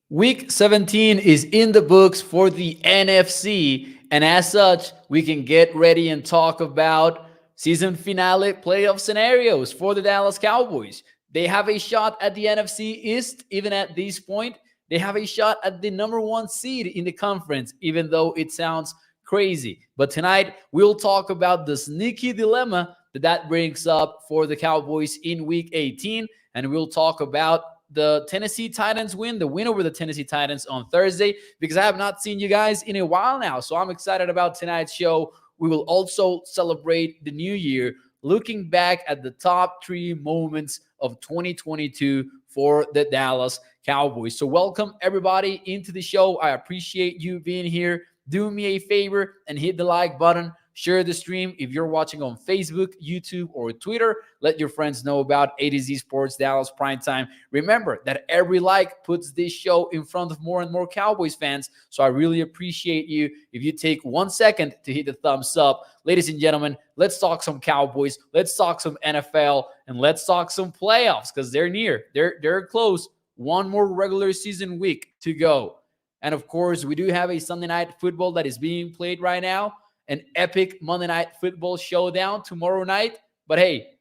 Week 17 is in the books for the NFC, and as such, we can get ready and talk about season finale playoff scenarios for the Dallas Cowboys. They have a shot at the NFC East, even at this point. They have a shot at the number one seed in the conference, even though it sounds crazy. But tonight, we'll talk about the sneaky dilemma that brings up for the Cowboys in week 18, and we'll talk about the Tennessee Titans the win over the Tennessee Titans on Thursday, because I have not seen you guys in a while now. So I'm excited about tonight's show. We will also celebrate the new year, looking back at the top three moments of 2022 for the Dallas Cowboys. So welcome everybody into the show. I appreciate you being here. Do me a favor and hit the like button. Share the stream. If you're watching on Facebook, YouTube, or Twitter, let your friends know about A to Z Sports Dallas Primetime. Remember that every like puts this show in front of more and more Cowboys fans. So I really appreciate you if you take 1 second to hit the thumbs up. Ladies and gentlemen, let's talk some Cowboys. Let's talk some NFL. And let's talk some playoffs, because they're near. They're close. One more regular season week to go. And of course, we do have a Sunday night football that is being played right now. An epic Monday Night Football showdown tomorrow night. But hey,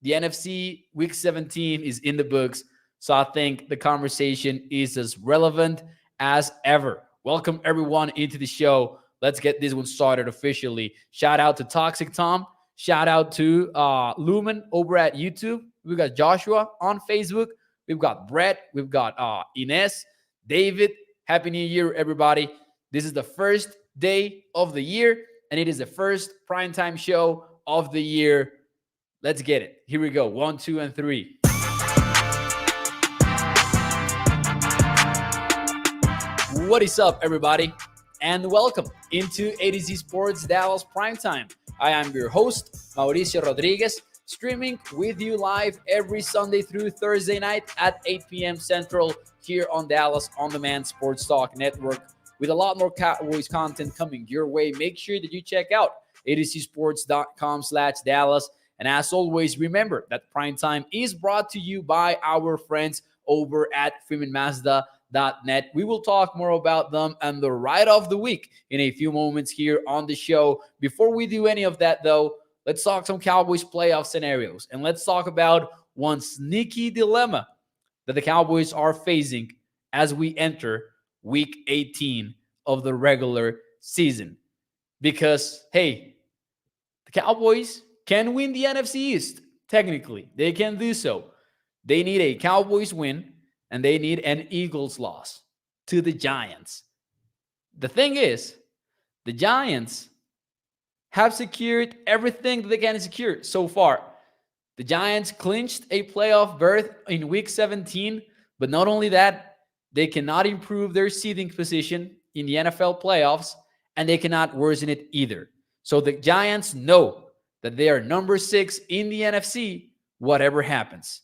the NFC Week 17 is in the books, so I think the conversation is as relevant as ever. Welcome everyone into the show. Let's get this one started officially. Shout out to Toxic Tom. Shout out to Lumen over at YouTube. We've got Joshua on Facebook. We've got Brett. We've got Ines, David. Happy New Year, everybody. This is the first day of the year, and it is the first primetime show of the year. Let's get it. Here we go. 1, 2, and 3. What is up, everybody? And welcome into A to Z Sports Dallas Primetime. I am your host, Mauricio Rodriguez, streaming with you live every Sunday through Thursday night at 8 p.m. Central here on Dallas On Demand Sports Talk Network, with a lot more Cowboys content coming your way. Make sure that you check out atozsports.com/Dallas. And as always, remember that Primetime is brought to you by our friends over at freemanmazda.net. We will talk more about them and the ride of the week in a few moments here on the show. Before we do any of that, though, let's talk some Cowboys playoff scenarios. And let's talk about one sneaky dilemma that the Cowboys are facing as we enter Week 18 of the regular season. Because, hey, the Cowboys can win the NFC East. Technically, they can do so. They need a Cowboys win, and they need an Eagles loss to the Giants. The thing is, the Giants have secured everything that they can secure so far. The Giants clinched a playoff berth in Week 17, but not only that, they cannot improve their seeding position in the NFL playoffs, and they cannot worsen it either. So the Giants know that they are number 6 in the NFC, whatever happens.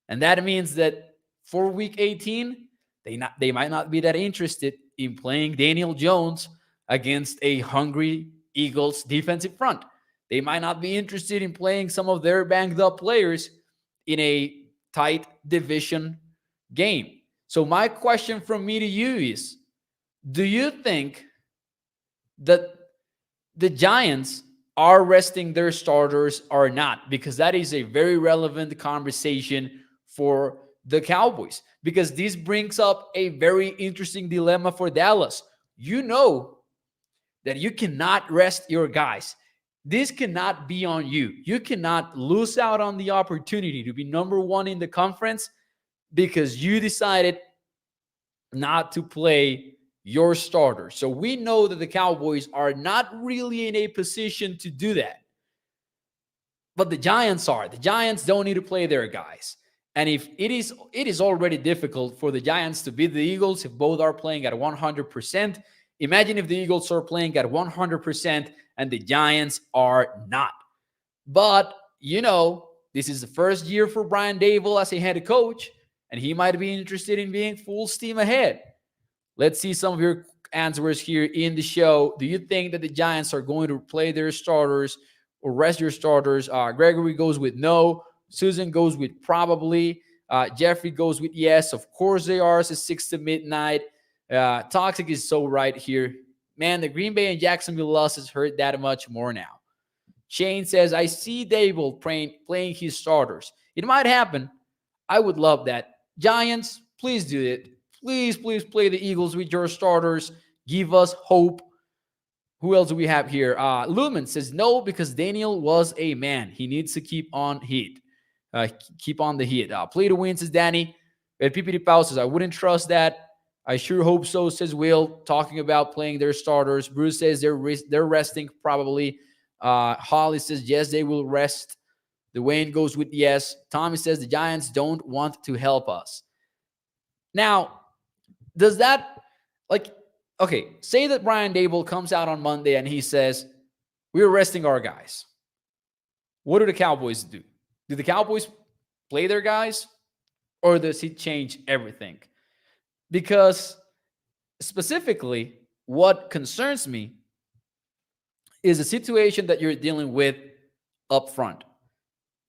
And that means that for Week 18, they might not be that interested in playing Daniel Jones against a hungry Eagles defensive front. They might not be interested in playing some of their banged up players in a tight division game. So my question from me to you is, do you think that the Giants are resting their starters or not? Because that is a very relevant conversation for the Cowboys, because this brings up a very interesting dilemma for Dallas. You know that you cannot rest your guys. This cannot be on you. You cannot lose out on the opportunity to be number 1 in the conference because you decided not to play your starter. So we know that the Cowboys are not really in a position to do that. But the Giants are. The Giants don't need to play their guys. And if it is already difficult for the Giants to beat the Eagles if both are playing at 100%. Imagine if the Eagles are playing at 100% and the Giants are not. But, you know, this is the first year for Brian Daboll as a head coach, and he might be interested in being full steam ahead. Let's see some of your answers here in the show. Do you think that the Giants are going to play their starters or rest your starters? Gregory goes with no. Susan goes with probably. Jeffrey goes with yes. Of course they are. Says 6 to midnight. Toxic is so right here. Man, the Green Bay and Jacksonville losses hurt that much more now. Shane says, I see Dable playing his starters. It might happen. I would love that. Giants, please do it. Please, please play the Eagles with your starters. Give us hope. Who else do we have here? Lumen says no, because Daniel was a man. He needs to keep on heat. Keep on the heat. Play to win, says Danny. At PPD Pau says, I wouldn't trust that. I sure hope so, says Will, talking about playing their starters. Bruce says they're resting probably. Holly says, yes, they will rest. Dwayne goes with yes. Tommy says the Giants don't want to help us. Now, does that, okay, say that Brian Dable comes out on Monday and he says, we're resting our guys. What do the Cowboys do? Do the Cowboys play their guys, or does he change everything? Because specifically, what concerns me is the situation that you're dealing with up front.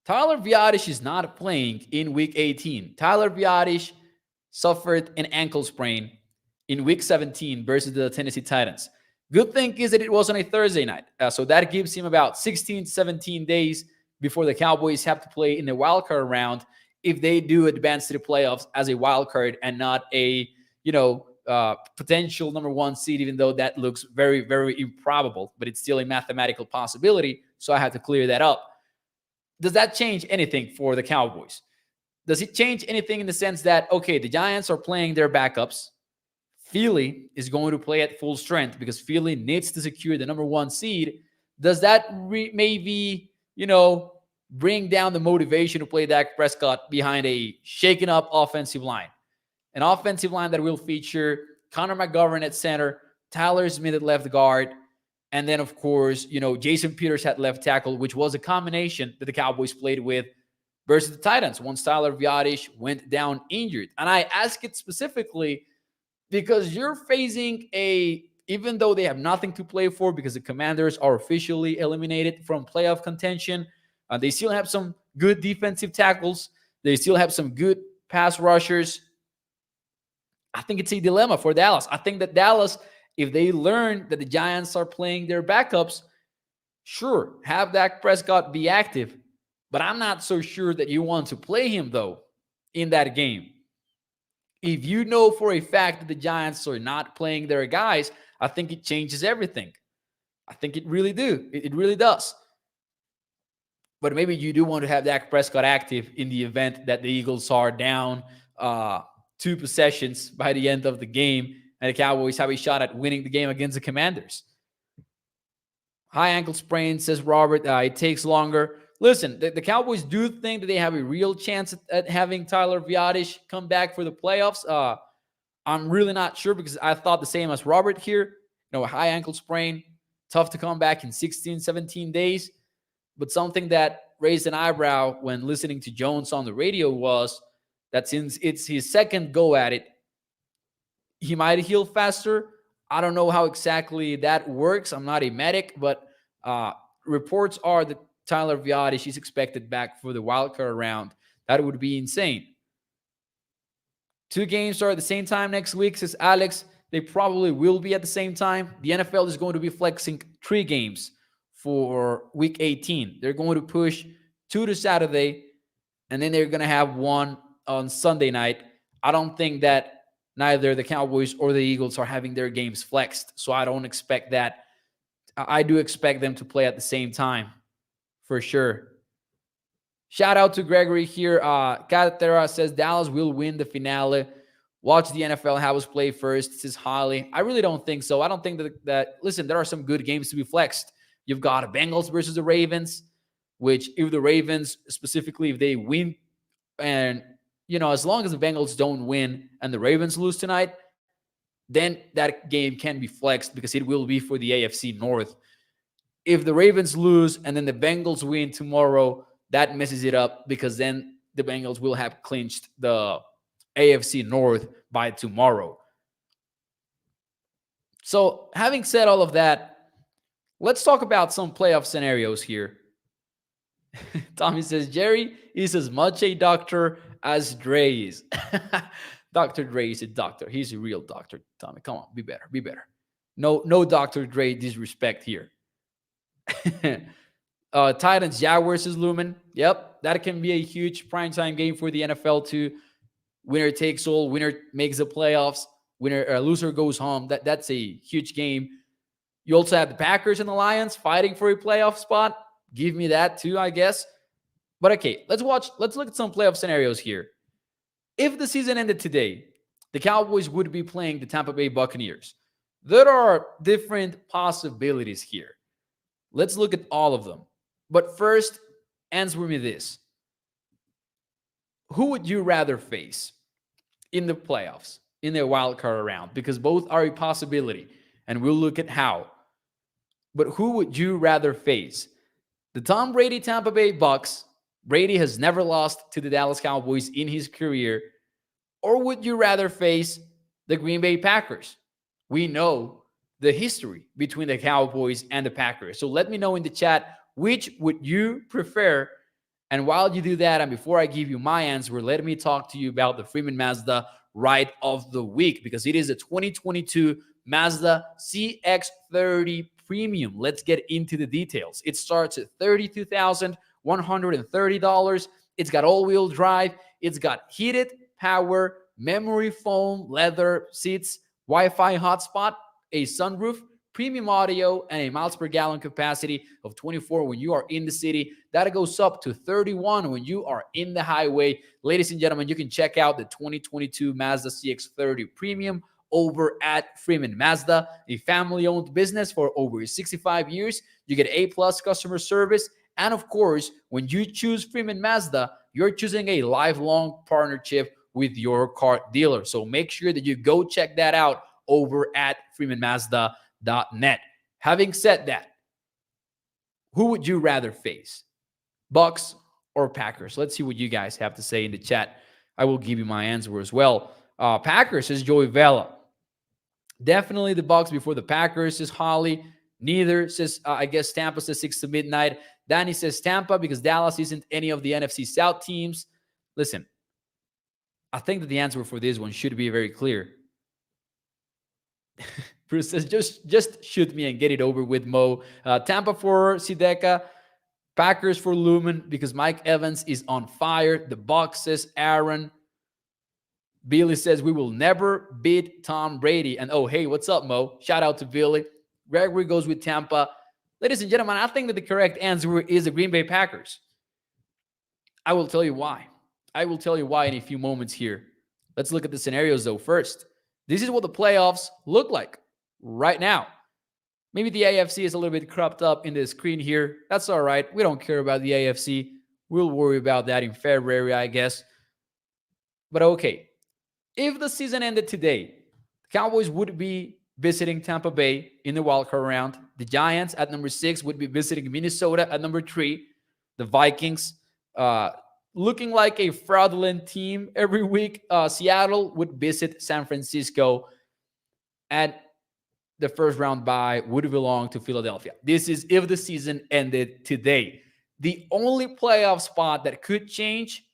Tyler Biadasz is not playing in Week 18. Tyler Biadasz suffered an ankle sprain in Week 17 versus the Tennessee Titans. Good thing is that it was on a Thursday night. So that gives him about 16 to 17 days before the Cowboys have to play in the wildcard round if they do advance to the playoffs as a wildcard and not a, potential number one seed, even though that looks very, very improbable, but it's still a mathematical possibility. So I have to clear that up. Does that change anything for the Cowboys? Does it change anything in the sense that, okay, the Giants are playing their backups. Philly is going to play at full strength because Philly needs to secure the number one seed. Does that maybe, bring down the motivation to play Dak Prescott behind a shaken up offensive line? An offensive line that will feature Connor McGovern at center, Tyler Smith at left guard, and then, of course, Jason Peters at left tackle, which was a combination that the Cowboys played with versus the Titans once Tyler Biadasz went down injured. And I ask it specifically because you're facing even though they have nothing to play for because the Commanders are officially eliminated from playoff contention, they still have some good defensive tackles. They still have some good pass rushers. I think it's a dilemma for Dallas. I think that Dallas, if they learn that the Giants are playing their backups, sure, have Dak Prescott be active. But I'm not so sure that you want to play him, though, in that game. If you know for a fact that the Giants are not playing their guys, I think it changes everything. I think it really do. It really does. But maybe you do want to have Dak Prescott active in the event that the Eagles are down 2 possessions by the end of the game and the Cowboys have a shot at winning the game against the Commanders. High ankle sprain, says Robert. It takes longer. Listen, the Cowboys do think that they have a real chance at having Tyler Biadasz come back for the playoffs. I'm really not sure because I thought the same as Robert here. A high ankle sprain, tough to come back in 16, 17 days. But something that raised an eyebrow when listening to Jones on the radio was that since it's his second go at it, he might heal faster. I don't know how exactly that works. I'm not a medic, but reports are that Tyler Biadasz is expected back for the wildcard round. That would be insane. 2 games start at the same time next week, says Alex. They probably will be at the same time. The NFL is going to be flexing 3 games for Week 18. They're going to push 2 to Saturday, and then they're going to have 1 on Sunday night. I don't think that neither the Cowboys or the Eagles are having their games flexed, so I don't expect that. I do expect them to play at the same time, for sure. Shout out to Gregory here. Catera says Dallas will win the finale. Watch the NFL have us play first, says Holly. I really don't think so. I don't think that listen, there are some good games to be flexed. You've got Bengals versus the Ravens, which if the Ravens, specifically if they win, and, as long as the Bengals don't win and the Ravens lose tonight, then that game can be flexed because it will be for the AFC North. If the Ravens lose and then the Bengals win tomorrow, that messes it up because then the Bengals will have clinched the AFC North by tomorrow. So having said all of that, let's talk about some playoff scenarios here. Tommy says, Jerry is as much a doctor as Dre is. Dr. Dre is a doctor. He's a real doctor, Tommy. Come on, be better, be better. No, no Dr. Dre disrespect here. Titans Jaguars is looming. Yep, that can be a huge primetime game for the NFL too. Winner takes all. Winner makes the playoffs. Winner loser goes home. That's a huge game. You also have the Packers and the Lions fighting for a playoff spot. Give me that too, I guess. But okay, let's look at some playoff scenarios here. If the season ended today, the Cowboys would be playing the Tampa Bay Buccaneers. There are different possibilities here. Let's look at all of them. But first, answer me this. Who would you rather face in the playoffs, in the wild card round? Because both are a possibility, and we'll look at how. But who would you rather face? The Tom Brady Tampa Bay Bucks. Brady has never lost to the Dallas Cowboys in his career. Or would you rather face the Green Bay Packers? We know the history between the Cowboys and the Packers. So let me know in the chat, which would you prefer? And while you do that, and before I give you my answer, let me talk to you about the Freeman Mazda Ride of the Week, because it is a 2022 Mazda CX-30 Premium. Let's get into the details. It starts at $32,130. It's got all-wheel drive. It's got heated power, memory foam, leather seats, Wi-Fi hotspot, a sunroof, premium audio, and a miles per gallon capacity of 24 when you are in the city. That goes up to 31 when you are in the highway. Ladies and gentlemen, you can check out the 2022 Mazda CX-30 Premium over at Freeman Mazda, a family-owned business for over 65 years. You get A-plus customer service. And of course, when you choose Freeman Mazda, you're choosing a lifelong partnership with your car dealer. So make sure that you go check that out over at freemanmazda.net. Having said that, who would you rather face? Bucks or Packers? Let's see what you guys have to say in the chat. I will give you my answer as well. Packers, says Joey Vela. Definitely the Bucks before the Packers, says Holly. Neither, says, I guess Tampa, says 6 to midnight. Danny says Tampa because Dallas isn't any of the NFC South teams. Listen, I think that the answer for this one should be very clear. Bruce says, just shoot me and get it over with, Mo. Tampa for Sideka. Packers for Lumen because Mike Evans is on fire. The Bucs, says Aaron. Billy says, we will never beat Tom Brady. And oh, hey, what's up, Mo? Shout out to Billy. Gregory goes with Tampa. Ladies and gentlemen, I think that the correct answer is the Green Bay Packers. I will tell you why. I will tell you why in a few moments here. Let's look at the scenarios, though, first. This is what the playoffs look like right now. Maybe the AFC is a little bit cropped up in the screen here. That's all right. We don't care about the AFC. We'll worry about that in February, I guess. But okay, if the season ended today, the Cowboys would be visiting Tampa Bay in the wildcard round. The Giants at number 6 would be visiting Minnesota at number 3. The Vikings, looking like a fraudulent team every week. Seattle would visit San Francisco, and the first round bye would belong to Philadelphia. This is if the season ended today. The only playoff spot that could change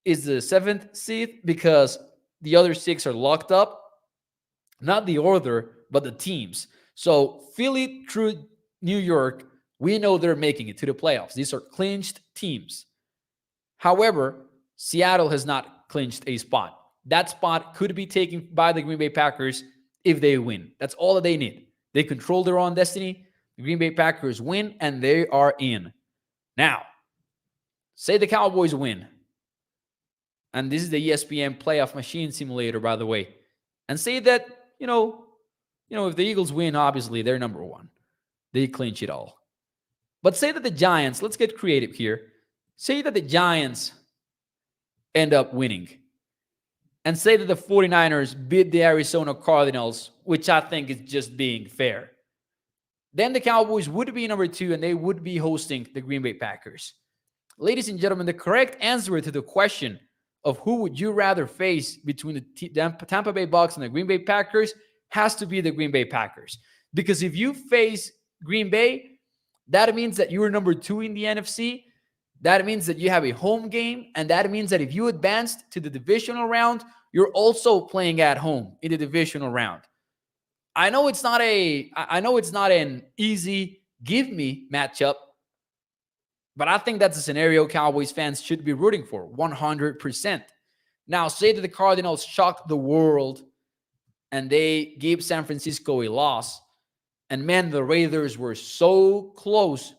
is the 7th seed because the other 6 are locked up. Not the order, but the teams. So Philly through New York, we know they're making it to the playoffs. These are clinched teams. However, Seattle has not clinched a spot. That spot could be taken by the Green Bay Packers if they win. That's all that they need. They control their own destiny. The Green Bay Packers win, and they are in. Now, say the Cowboys win. And this is the ESPN Playoff Machine Simulator, by the way. And say that, if the Eagles win, obviously, they're number 1. They clinch it all. But say that the Giants, let's get creative here. Say that the Giants end up winning. And say that the 49ers beat the Arizona Cardinals, which I think is just being fair. Then the Cowboys would be number 2, and they would be hosting the Green Bay Packers. Ladies and gentlemen, the correct answer to the question of who would you rather face between the Tampa Bay Bucks and the Green Bay Packers has to be the Green Bay Packers. Because if you face Green Bay, that means that you are number 2 in the NFC. That means that you have a home game, and that means that if you advanced to the divisional round, you're also playing at home in the divisional round. I know it's not an easy give me matchup, but I think that's a scenario Cowboys fans should be rooting for 100%. Now, say that the Cardinals shock the world and they gave San Francisco a loss. And man, the Raiders were so close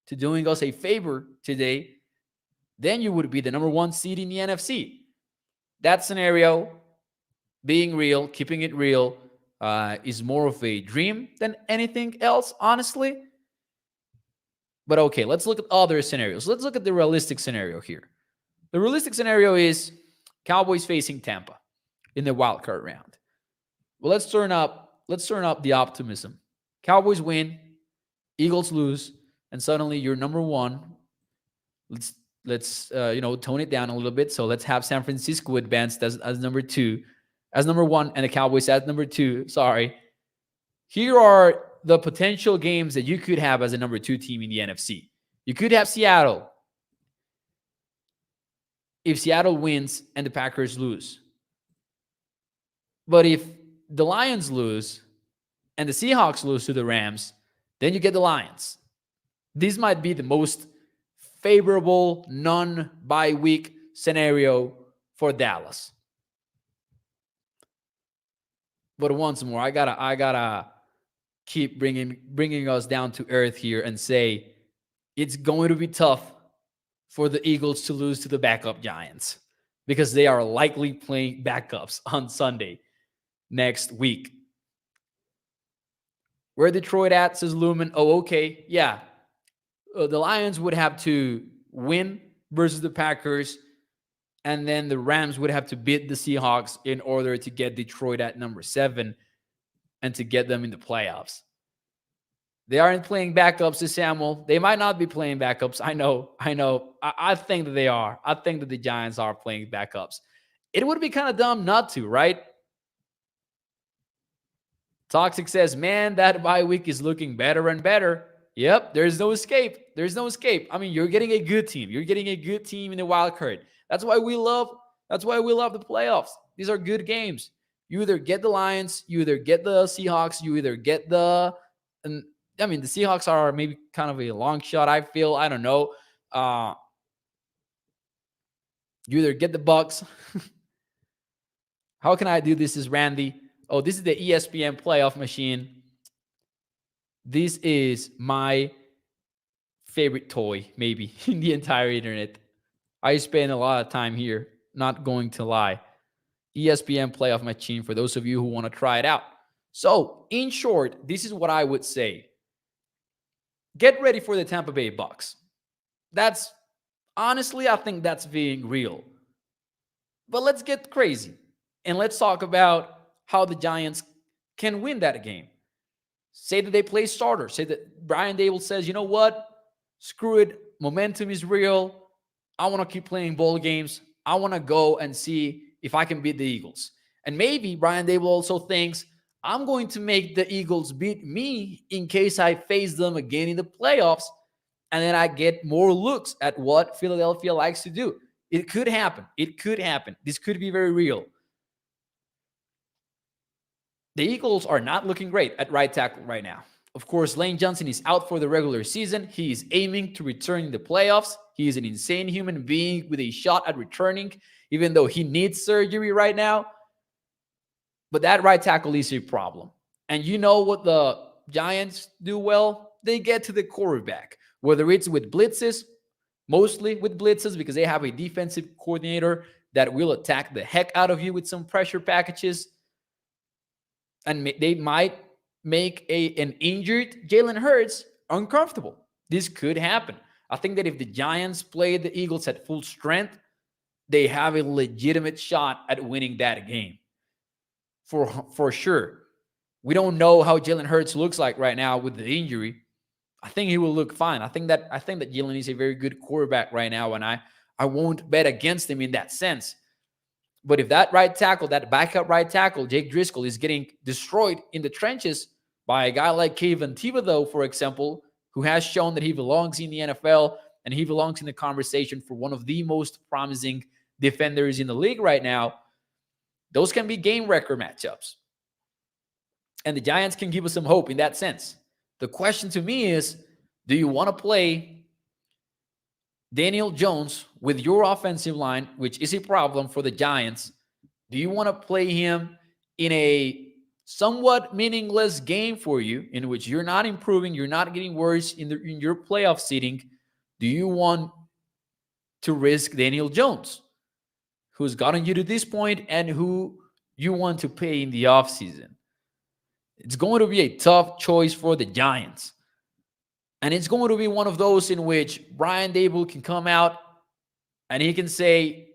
to doing us a favor today. Then you would be the number one seed in the NFC. That scenario, being real, keeping it real, is more of a dream than anything else, honestly. But okay, let's look at other scenarios. Let's look at the realistic scenario here. The realistic scenario is Cowboys facing Tampa in the wild card round. Well, let's turn up the optimism. Cowboys win, Eagles lose, and suddenly you're number one. Let's tone it down a little bit. So let's have San Francisco advanced as number one, and the Cowboys as number two. Sorry. Here are the potential games that you could have as a number two team in the NFC. You could have Seattle if Seattle wins and the Packers lose. But if the Lions lose and the Seahawks lose to the Rams, then you get the Lions. This might be the most favorable non-bye week scenario for Dallas. But once more, I gotta keep bringing us down to earth here and say it's going to be tough for the Eagles to lose to the backup Giants because they are likely playing backups on Sunday next week. Where Detroit at, says Lumen? Oh, okay. Yeah. The Lions would have to win versus the Packers, and then the Rams would have to beat the Seahawks in order to get Detroit at number 7 and to get them in the playoffs. They aren't playing backups, says Samuel. They might not be playing backups. I know. I think that they are. I think that the Giants are playing backups. It would be kind of dumb not to, right? Toxic says, man, that bye week is looking better and better. Yep, there's no escape. There's no escape. I mean, you're getting a good team. You're getting a good team in the wild card. That's why we love the playoffs. These are good games. You either get the Lions, you either get the Seahawks, you either get the Seahawks are maybe kind of a long shot, I feel. I don't know. You either get the Bucks. How can I do this? Is Randy. Oh, this is the ESPN playoff machine. This is my favorite toy, maybe, in the entire internet. I spend a lot of time here, not going to lie. ESPN playoff machine for those of you who want to try it out. So, in short, this is what I would say. Get ready for the Tampa Bay Bucks. That's, honestly, I think that's being real. But let's get crazy. And let's talk about how the Giants can win that game. Say that they play starter. Say that Brian Dable says, you know what? Screw it. Momentum is real. I want to keep playing bowl games. I want to go and see if I can beat the Eagles. And maybe Brian Dable also thinks, I'm going to make the Eagles beat me in case I face them again in the playoffs. And then I get more looks at what Philadelphia likes to do. It could happen. It could happen. This could be very real. The Eagles are not looking great at right tackle right now. Of course, Lane Johnson is out for the regular season. He is aiming to return in the playoffs. He is an insane human being with a shot at returning, even though he needs surgery right now. But that right tackle is a problem. And you know what the Giants do well? They get to the quarterback, whether it's with blitzes, mostly with blitzes, because they have a defensive coordinator that will attack the heck out of you with some pressure packages. And they might make an injured Jalen Hurts uncomfortable. This could happen. I think that if the Giants play the Eagles at full strength, they have a legitimate shot at winning that game. For sure. We don't know how Jalen Hurts looks like right now with the injury. I think he will look fine. I think that Jalen is a very good quarterback right now, and I won't bet against him in that sense. But if that right tackle, that backup right tackle, Jake Driscoll, is getting destroyed in the trenches by a guy like Kayvon Thibodeau, for example, who has shown that he belongs in the NFL, and he belongs in the conversation for one of the most promising defenders in the league right now, those can be game record matchups. And the Giants can give us some hope in that sense. The question to me is, do you want to play Daniel Jones with your offensive line, which is a problem for the Giants? Do you want to play him in a somewhat meaningless game for you, in which you're not improving, you're not getting worse in your playoff seating? Do you want to risk Daniel Jones, who's gotten you to this point and who you want to pay in the offseason? It's going to be a tough choice for the Giants. And it's going to be one of those in which Brian Daboll can come out and he can say,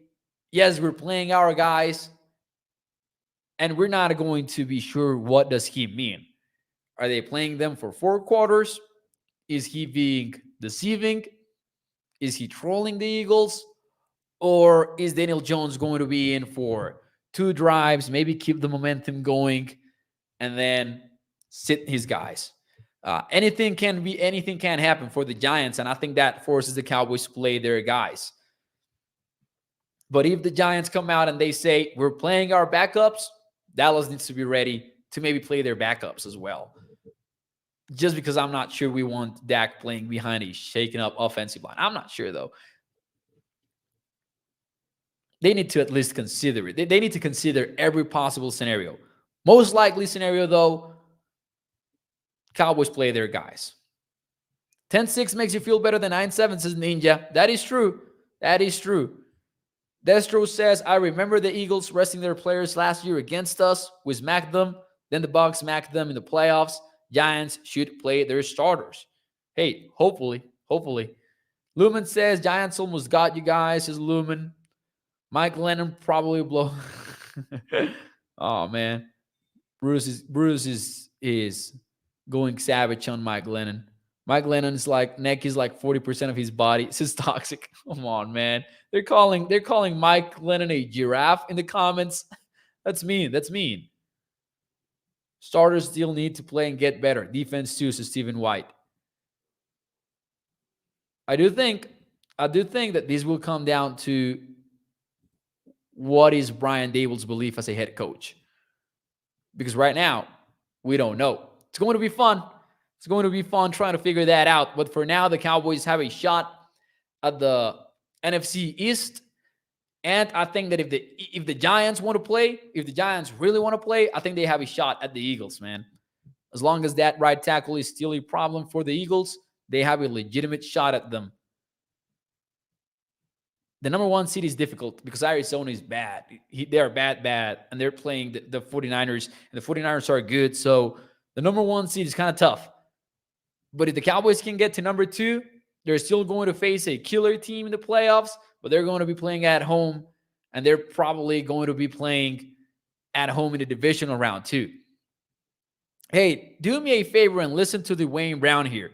yes, we're playing our guys, and we're not going to be sure what does he mean. Are they playing them for 4 quarters? Is he being deceiving? Is he trolling the Eagles? Or is Daniel Jones going to be in for 2 drives, maybe keep the momentum going, and then sit his guys? Anything can happen for the Giants, and I think that forces the Cowboys to play their guys. But if the Giants come out and they say, we're playing our backups, Dallas needs to be ready to maybe play their backups as well. Just because I'm not sure we want Dak playing behind a shaken up offensive line. I'm not sure, though. They need to at least consider it. They need to consider every possible scenario. Most likely scenario, though, Cowboys play their guys. 10-6 makes you feel better than 9-7, says Ninja. That is true. That is true. Destro says, I remember the Eagles resting their players last year against us. We smacked them. Then the Bucs smacked them in the playoffs. Giants should play their starters. Hey, hopefully. Lumen says, Giants almost got you guys, says Lumen. Mike Lennon probably blow. Oh, man. Bruce is going savage on Mike Lennon. Mike Lennon's neck is 40% of his body. This is toxic. Come on, man. They're calling Mike Lennon a giraffe in the comments. That's mean. Starters still need to play and get better. Defense too, says Stephen White. I do think that this will come down to what is Brian Daboll's belief as a head coach. Because right now, we don't know. It's going to be fun. It's going to be fun trying to figure that out. But for now, the Cowboys have a shot at the NFC East. And I think that if the Giants want to play, if the Giants really want to play, I think they have a shot at the Eagles, man. As long as that right tackle is still a problem for the Eagles, they have a legitimate shot at them. The number 1 seed is difficult because Arizona is bad. They are bad, and they're playing the 49ers, and the 49ers are good. So the number 1 seed is kind of tough. But if the Cowboys can get to number 2, they're still going to face a killer team in the playoffs, but they're going to be playing at home, and they're probably going to be playing at home in the divisional round too. Hey, do me a favor and listen to Dwayne Brown here.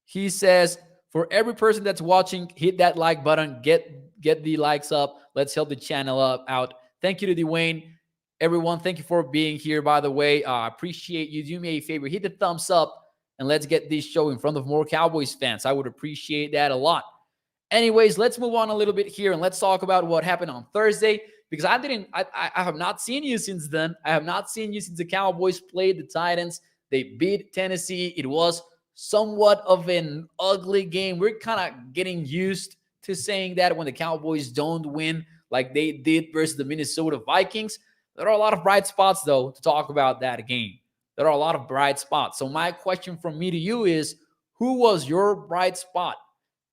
He says, for every person that's watching, hit that like button, get the likes up. Let's help the channel out. Thank you to Dwayne. Everyone, thank you for being here, by the way. I appreciate you. Do me a favor, hit the thumbs up, and let's get this show in front of more Cowboys fans. I would appreciate that a lot. Anyways, let's move on a little bit here, and let's talk about what happened on Thursday, because I have not seen you since then. I have not seen you since the Cowboys played the Titans. They beat Tennessee. It was somewhat of an ugly game. We're kind of getting used to saying that when the Cowboys don't win like they did versus the Minnesota Vikings. There are a lot of bright spots, though, to talk about that game. There are a lot of bright spots. So my question from me to you is, who was your bright spot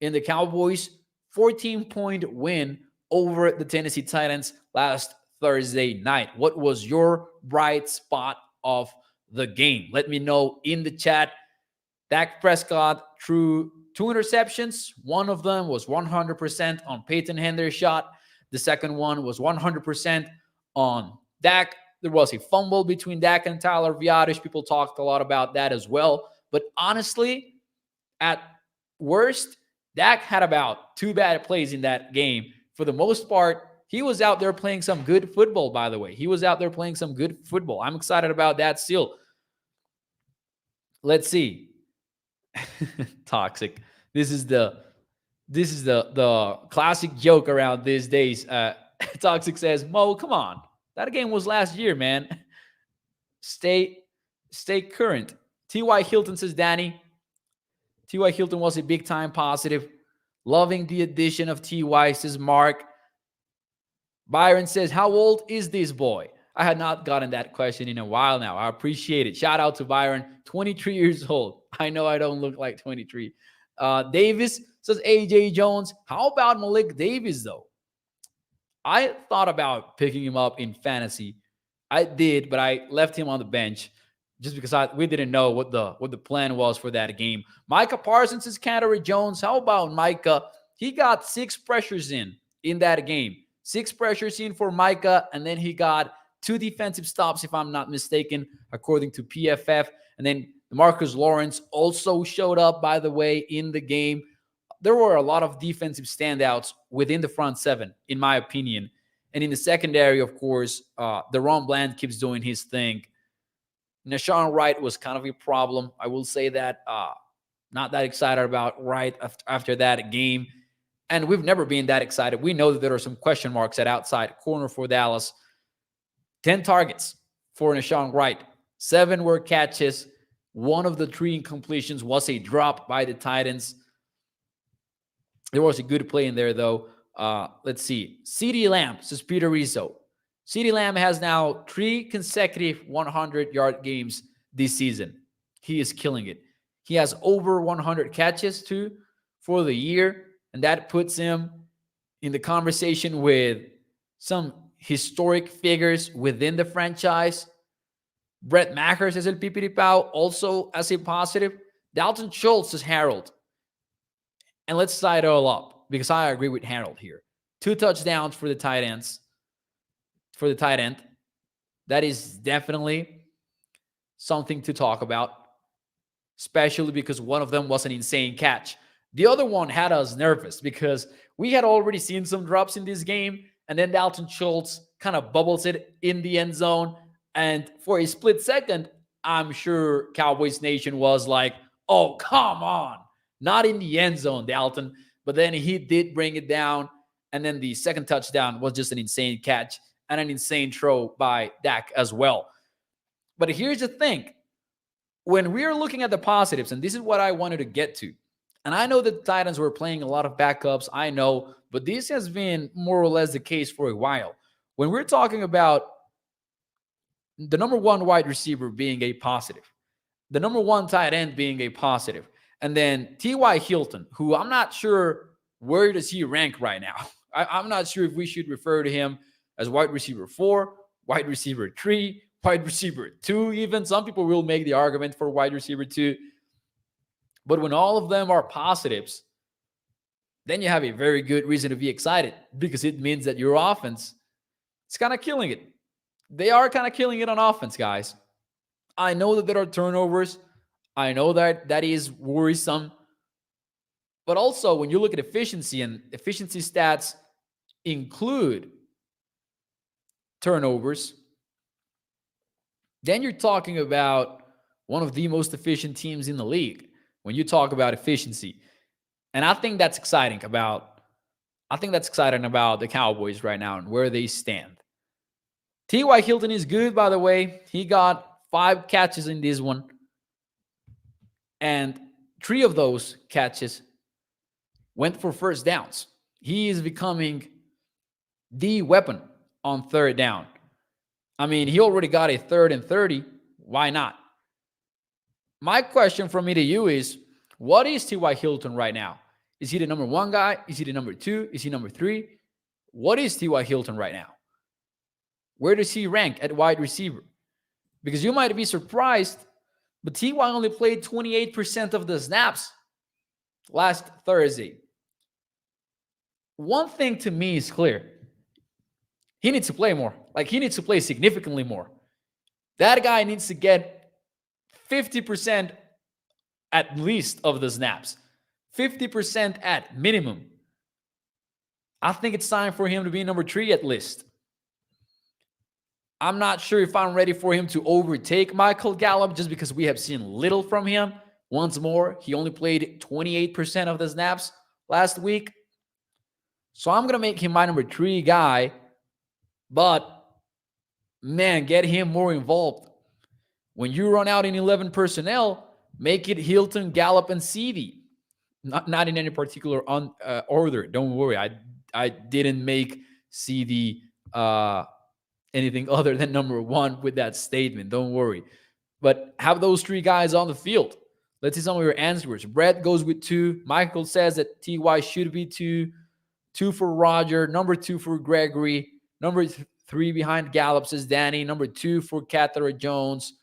in the Cowboys' 14-point win over the Tennessee Titans last Thursday night? What was your bright spot of the game? Let me know in the chat. Dak Prescott threw 2 interceptions. One of them was 100% on Peyton Hender's shot. The second one was 100% on Dak. There was a fumble between Dak and Tyler Viadish. People talked a lot about that as well. But honestly, at worst, Dak had about 2 bad plays in that game. For the most part, he was out there playing some good football, by the way. He was out there playing some good football. I'm excited about that still. Let's see. Toxic. This is the This is the classic joke around these days. Toxic says, Mo, come on. That game was last year, man. Stay stay current. T.Y. Hilton says, Danny. T.Y. Hilton was a big time positive. Loving the addition of T.Y. says Mark. Byron says, how old is this boy? I had not gotten that question in a while now. I appreciate it. Shout out to Byron, 23 years old. I know I don't look like 23. Davis says, AJ Jones. How about Malik Davis, though? I thought about picking him up in fantasy. I did, but I left him on the bench just because we didn't know what the plan was for that game. Micah Parsons is Canterbury Jones. How about Micah? He got 6 pressures in that game. 6 pressures in for Micah, and then he got 2 defensive stops, if I'm not mistaken, according to PFF. And then Marcus Lawrence also showed up, by the way, in the game. There were a lot of defensive standouts within the front 7, in my opinion. And in the secondary, of course, Deron Bland keeps doing his thing. Nashawn Wright was kind of a problem. I will say that. Not that excited about Wright after that game. And we've never been that excited. We know that there are some question marks at outside corner for Dallas. 10 targets for Nashawn Wright. 7 were catches. One of the 3 incompletions was a drop by the Titans. There was a good play in there, though. Let's see. CeeDee Lamb, says Peter Rizzo. CeeDee Lamb has now 3 consecutive 100-yard games this season. He is killing it. He has over 100 catches, too, for the year. And that puts him in the conversation with some historic figures within the franchise. Brett Maher says El Pipiri Pau, also as a positive. Dalton Schultz says Harold. And let's tie it all up, because I agree with Harold here. 2 touchdowns for the tight ends. For the tight end. That is definitely something to talk about, especially because one of them was an insane catch. The other one had us nervous because we had already seen some drops in this game, and then Dalton Schultz kind of bubbles it in the end zone. And for a split second, I'm sure Cowboys Nation was like, oh, come on. Not in the end zone, Dalton. But then he did bring it down. And then the second touchdown was just an insane catch and an insane throw by Dak as well. But here's the thing. When we're looking at the positives, and this is what I wanted to get to, and I know that the Titans were playing a lot of backups, I know, but this has been more or less the case for a while. When we're talking about the number 1 wide receiver being a positive, the number 1 tight end being a positive, and then T.Y. Hilton, who I'm not sure where does he rank right now. I'm not sure if we should refer to him as wide receiver 4, wide receiver 3, wide receiver 2 even. Some people will make the argument for wide receiver 2. But when all of them are positives, then you have a very good reason to be excited, because it means that your offense is kind of killing it. They are kind of killing it on offense, guys. I know that there are turnovers. I know that that is worrisome. But also, when you look at efficiency, and efficiency stats include turnovers, then you're talking about one of the most efficient teams in the league when you talk about efficiency. And I think that's exciting about the Cowboys right now and where they stand. T.Y. Hilton is good, by the way. He got 5 catches in this one. And 3 of those catches went for first downs. He is becoming the weapon on third down. I mean, he already got a 3rd and 30. Why not? My question from me to you is, what is T.Y. Hilton right now? Is he the number 1 guy? Is he the number 2? Is he number 3? What is T.Y. Hilton right now? Where does he rank at wide receiver? Because you might be surprised, but T.Y. only played 28% of the snaps last Thursday. One thing to me is clear. He needs to play more. Like, he needs to play significantly more. That guy needs to get 50% at least of the snaps. 50% at minimum. I think it's time for him to be number 3 at least. I'm not sure if I'm ready for him to overtake Michael Gallup, just because we have seen little from him. Once more, he only played 28% of the snaps last week. So I'm going to make him my number 3 guy. But, man, get him more involved. When you run out in 11 personnel, make it Hilton, Gallup, and CD. Not in any particular order. Don't worry. I didn't make CD anything other than number 1 with that statement. Don't worry. But have those 3 guys on the field. Let's see some of your answers. Brett goes with 2. Michael says that TY should be 2. 2 for Roger. Number 2 for Gregory. Number 3 behind Gallup, says Danny. Number 2 for Catherine Jones.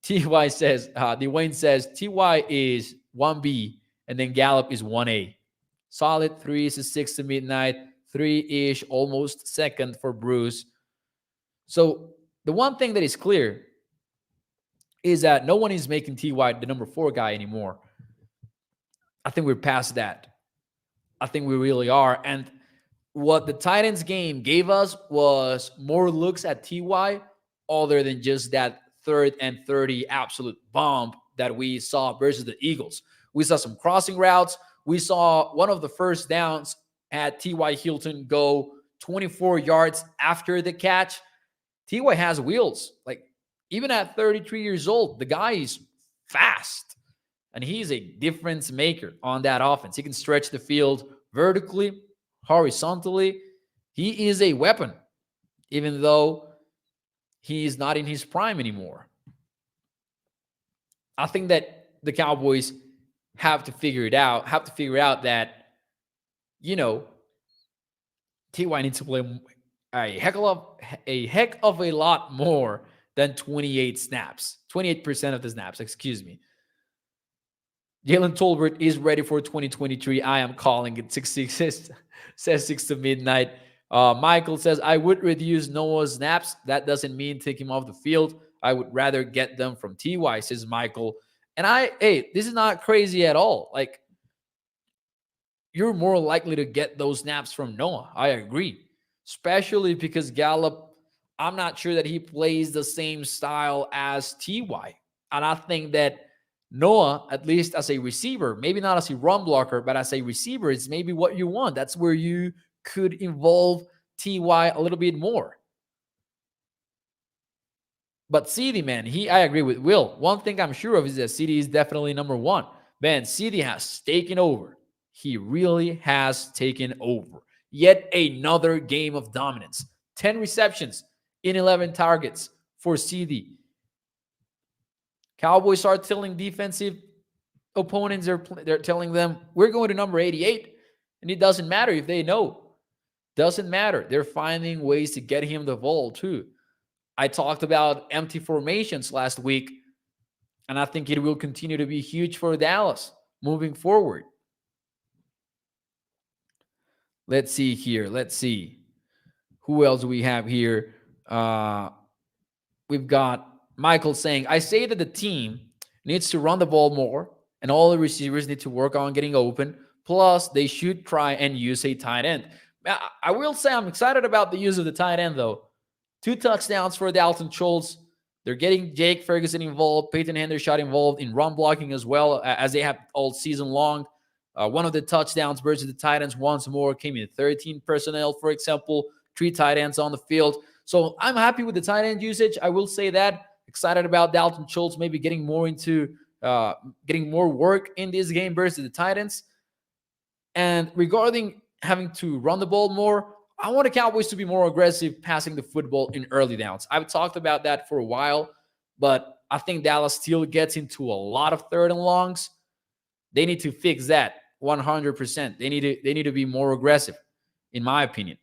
TY says, Dwayne says, TY is 1B, and then Gallup is 1A. Solid 3 is 6 to midnight. 3-ish, almost second for Bruce. So the one thing that is clear is that no one is making TY the number 4 guy anymore. I think we're past that. I think we really are. And what the Titans game gave us was more looks at TY other than just that 3rd and 30 absolute bomb that we saw versus the Eagles. We saw some crossing routes. We saw one of the first downs at T.Y. Hilton go 24 yards after the catch. T.Y. has wheels. Like, even at 33 years old, the guy is fast. And he's a difference maker on that offense. He can stretch the field vertically, horizontally. He is a weapon, even though he is not in his prime anymore. I think that the Cowboys have to figure out that, you know, T.Y. needs to play a heck of a lot more than 28 snaps. 28% of the snaps, excuse me. Jalen Tolbert is ready for 2023. I am calling it. 6 says 6 to midnight. Michael says, I would reduce Noah's snaps. That doesn't mean take him off the field. I would rather get them from TY, says Michael. And this is not crazy at all. Like, you're more likely to get those snaps from Noah. I agree. Especially because Gallup, I'm not sure that he plays the same style as TY. And I think that Noah, at least as a receiver, maybe not as a run blocker, but as a receiver, it's maybe what you want. That's where you could involve TY a little bit more. But CD, man, I agree with Will. One thing I'm sure of is that CD is definitely number 1. Man, CD has taken over. He really has taken over. Yet another game of dominance. 10 receptions in 11 targets for CD. Cowboys are telling defensive opponents, they're telling them, we're going to number 88. And it doesn't matter if they know. Doesn't matter. They're finding ways to get him the ball too. I talked about empty formations last week, and I think it will continue to be huge for Dallas moving forward. Let's see here. Let's see. Who else do we have here? We've got Michael saying, I say that the team needs to run the ball more, and all the receivers need to work on getting open. Plus, they should try and use a tight end. I will say I'm excited about the use of the tight end, though. 2 touchdowns for Dalton Schultz. They're getting Jake Ferguson involved, Peyton Hendershot involved in run blocking as well, as they have all season long. One of the touchdowns versus the Titans once more came in 13 personnel, for example, 3 tight ends on the field. So I'm happy with the tight end usage. I will say that. Excited about Dalton Schultz maybe getting more into getting more work in this game versus the Titans. And regarding having to run the ball more, I want the Cowboys to be more aggressive passing the football in early downs. I've talked about that for a while, but I think Dallas still gets into a lot of 3rd and longs. They need to fix that 100%. They need to be more aggressive, in my opinion.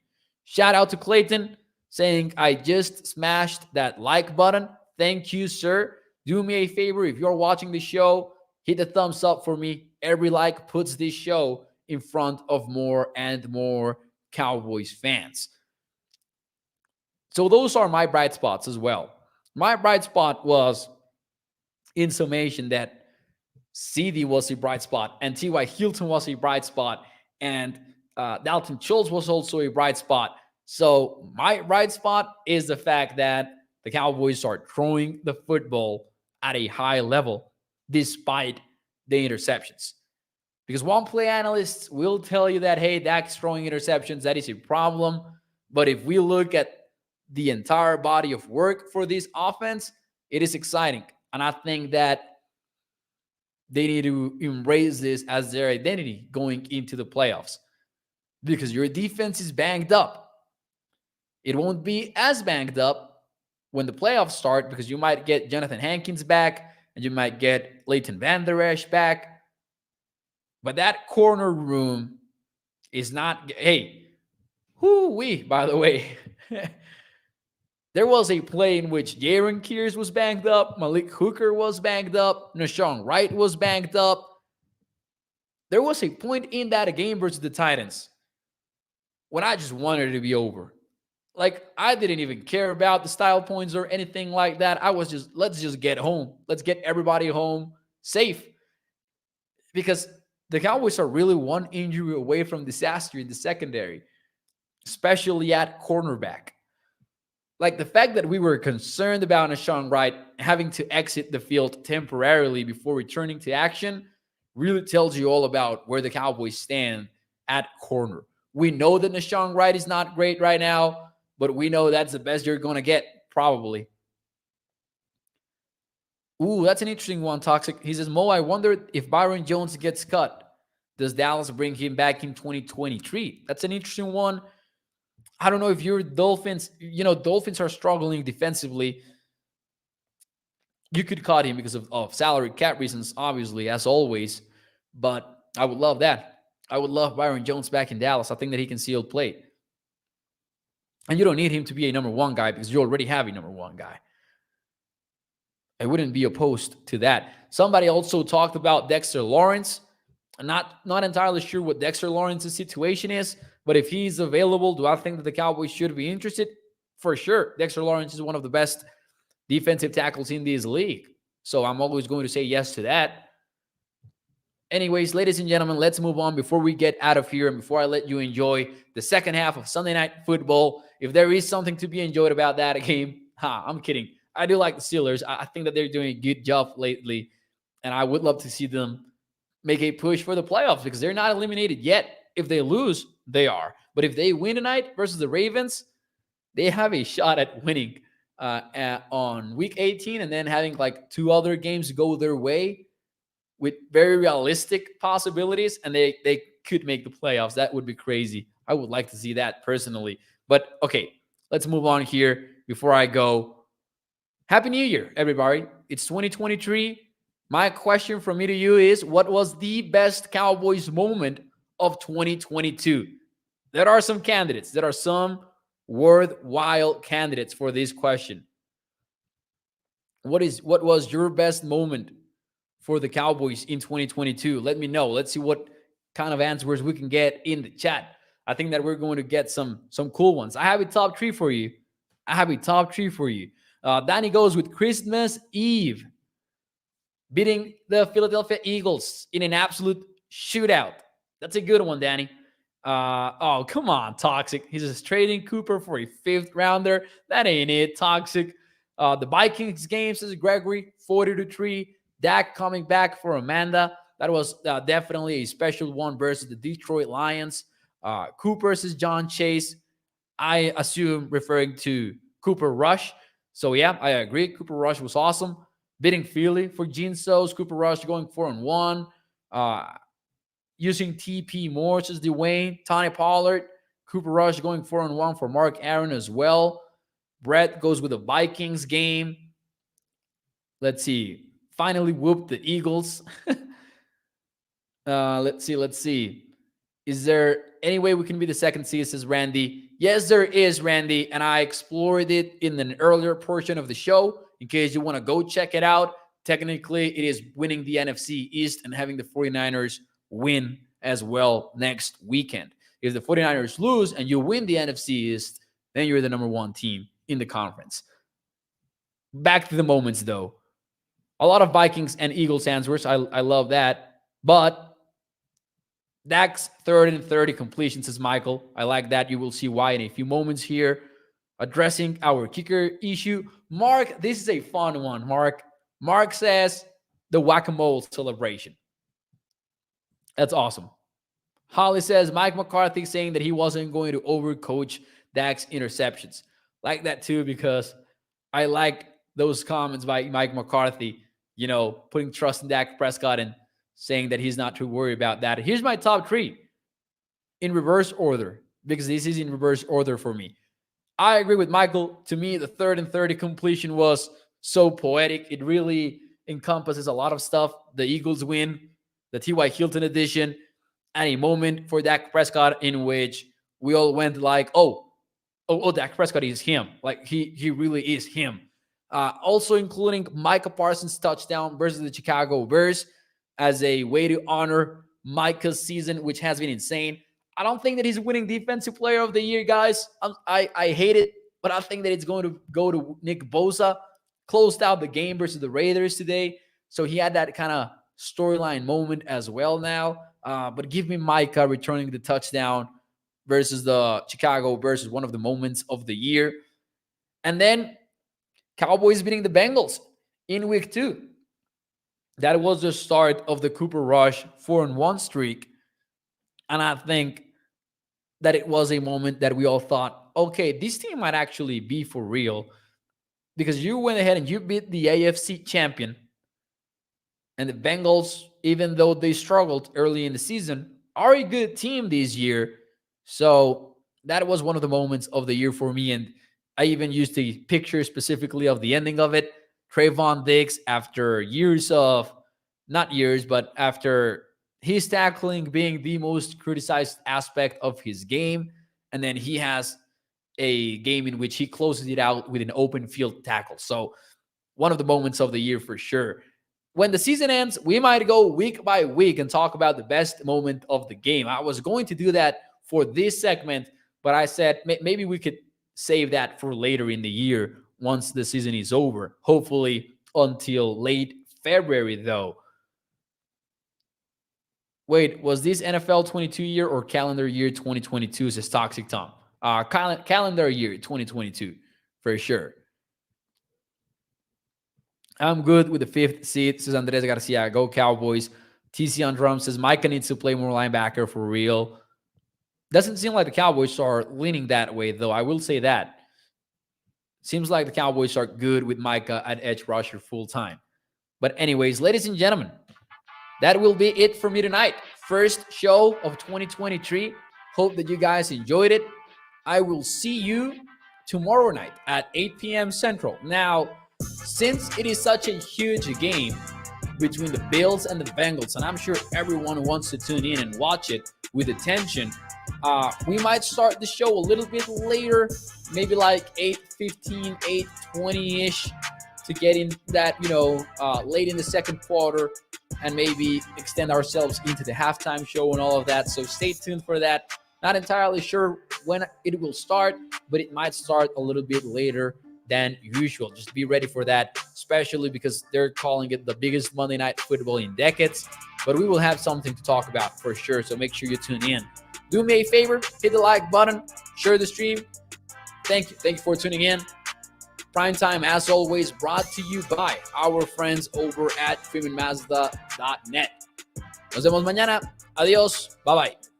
Shout out to Clayton saying, I just smashed that like button. Thank you, sir. Do me a favor. If you're watching the show, hit the thumbs up for me. Every like puts this show in front of more and more Cowboys fans. So those are my bright spots as well. My bright spot was in summation that CD was a bright spot and T.Y. Hilton was a bright spot and Dalton Schultz was also a bright spot. So my bright spot is the fact that the Cowboys are throwing the football at a high level despite the interceptions. Because one play analysts will tell you that, hey, Dak's throwing interceptions, that is a problem. But if we look at the entire body of work for this offense, it is exciting. And I think that they need to embrace this as their identity going into the playoffs, because your defense is banged up. It won't be as banged up when the playoffs start, because you might get Jonathan Hankins back and you might get Leighton Van Der Esch back. But that corner room is not. Hey, by the way. There was a play in which Jaron Kears was banged up, Malik Hooker was banged up, Nashawn Wright was banged up. There was a point in that game versus the Titans when I just wanted it to be over. Like, I didn't even care about the style points or anything like that. I was just, let's just get home. Let's get everybody home safe. Because the Cowboys are really one injury away from disaster in the secondary, especially at cornerback. Like, the fact that we were concerned about Nashawn Wright having to exit the field temporarily before returning to action really tells you all about where the Cowboys stand at corner. We know that Nashawn Wright is not great right now, but we know that's the best you're going to get, probably. Ooh, that's an interesting one, Toxic. He says, Mo, I wonder if Byron Jones gets cut. Does Dallas bring him back in 2023? That's an interesting one. I don't know if you're Dolphins. Dolphins are struggling defensively. You could cut him because of salary cap reasons, obviously, as always. But I would love that. I would love Byron Jones back in Dallas. I think that he can seal play. And you don't need him to be a number one guy because you already have a number one guy. I wouldn't be opposed to that. Somebody also talked about Dexter Lawrence. I'm not entirely sure what Dexter Lawrence's situation is, but if he's available, do I think that the Cowboys should be interested? For sure. Dexter Lawrence is one of the best defensive tackles in this league. So I'm always going to say yes to that. Anyways, ladies and gentlemen, let's move on before we get out of here and before I let you enjoy the second half of Sunday Night Football. If there is something to be enjoyed about that game, I'm kidding. I do like the Steelers. I think that they're doing a good job lately, and I would love to see them make a push for the playoffs because they're not eliminated yet. If they lose, they are. But if they win tonight versus the Ravens, they have a shot at winning on Week 18 and then having like 2 other games go their way with very realistic possibilities, and they could make the playoffs. That would be crazy. I would like to see that personally. But okay, let's move on here before I go. Happy New Year, everybody. It's 2023. My question from me to you is, what was the best Cowboys moment of 2022? There are some candidates. There are some worthwhile candidates for this question. What was your best moment for the Cowboys in 2022? Let me know. Let's see what kind of answers we can get in the chat. I think that we're going to get some cool ones. I have a top 3 for you. Danny goes with Christmas Eve, beating the Philadelphia Eagles in an absolute shootout. That's a good one, Danny. Oh, come on, Toxic. He's just trading Cooper for a 5th rounder. That ain't it, Toxic. The Vikings game, says Gregory, 40-3. Dak coming back for Amanda. That was definitely a special one versus the Detroit Lions. Cooper, says John Chase. I assume referring to Cooper Rush. So, yeah, I agree. Cooper Rush was awesome. Beating Philly for Gene Sos. Cooper Rush going 4-1. Using TP Moore, says Dwayne. Tony Pollard. Cooper Rush going 4-1 for Mark Aaron as well. Brett goes with the Vikings game. Let's see. Finally whooped the Eagles. Let's see. Is there any way we can be the second seed, says Randy? Yes, there is, Randy. And I explored it in an earlier portion of the show. In case you want to go check it out. Technically, it is winning the NFC East and having the 49ers win as well next weekend. If the 49ers lose and you win the NFC East, then you're the number 1 team in the conference. Back to the moments, though. A lot of Vikings and Eagles answers. I love that. But Dak's 3rd and 30 completion, says Michael. I like that. You will see why in a few moments here. Addressing our kicker issue. Mark, this is a fun one, Mark. Mark says the whack-a-mole celebration. That's awesome. Holly says Mike McCarthy saying that he wasn't going to overcoach Dak's interceptions. Like that too, because I like those comments by Mike McCarthy, putting trust in Dak Prescott and saying that he's not too worried about that. Here's my top three in reverse order, because this is in reverse order for me. I agree with Michael. To me, the 3rd and 30 completion was so poetic. It really encompasses a lot of stuff. The Eagles win, the T.Y. Hilton edition, and a moment for Dak Prescott in which we all went like, oh, Dak Prescott is him. Like, he really is him. Also including Micah Parsons' touchdown versus the Chicago Bears as a way to honor Micah's season, which has been insane. I don't think that he's winning Defensive Player of the Year, guys. I hate it, but I think that it's going to go to Nick Bosa. Closed out the game versus the Raiders today, so he had that kind of storyline moment as well now. But give me Micah returning the touchdown versus the Chicago Bears, one of the moments of the year. And then Cowboys beating the Bengals in week 2. That was the start of the Cooper Rush 4-1 streak. And I think that it was a moment that we all thought, okay, this team might actually be for real, because you went ahead and you beat the AFC champion. And the Bengals, even though they struggled early in the season, are a good team this year. So that was one of the moments of the year for me. And I even used the picture specifically of the ending of it. Trayvon Diggs, after years of, not years, but after his tackling being the most criticized aspect of his game. And then he has a game in which he closes it out with an open field tackle. So one of the moments of the year for sure. When the season ends, we might go week by week and talk about the best moment of the game. I was going to do that for this segment, but I said maybe we could save that for later in the year once the season is over. Hopefully until late February, though. Wait, was this NFL 22 year or calendar year 2022, says Toxic Tom? Calendar year 2022, for sure. I'm good with the 5th seed, says Andres Garcia. Go Cowboys. TC on drum says Micah needs to play more linebacker for real. Doesn't seem like the Cowboys are leaning that way, though. I will say that. Seems like the Cowboys are good with Micah at edge rusher full time. But anyways, ladies and gentlemen, that will be it for me tonight. First show of 2023. Hope that you guys enjoyed it. I will see you tomorrow night at 8 p.m. Central. Now, since it is such a huge game between the Bills and the Bengals, and I'm sure everyone wants to tune in and watch it with attention, we might start the show a little bit later, maybe like 8:15, 8:20-ish, to get in that, late in the second quarter, and maybe extend ourselves into the halftime show and all of that. So stay tuned for that. Not entirely sure when it will start, but it might start a little bit later than usual. Just be ready for that, especially because they're calling it the biggest Monday Night Football in decades. But we will have something to talk about for sure, so make sure you tune in. Do me a favor, hit the like button, share the stream. Thank you for tuning in. Prime Time, as always, brought to you by our friends over at FreemanMazda.net. Nos vemos mañana. Adiós. Bye-bye.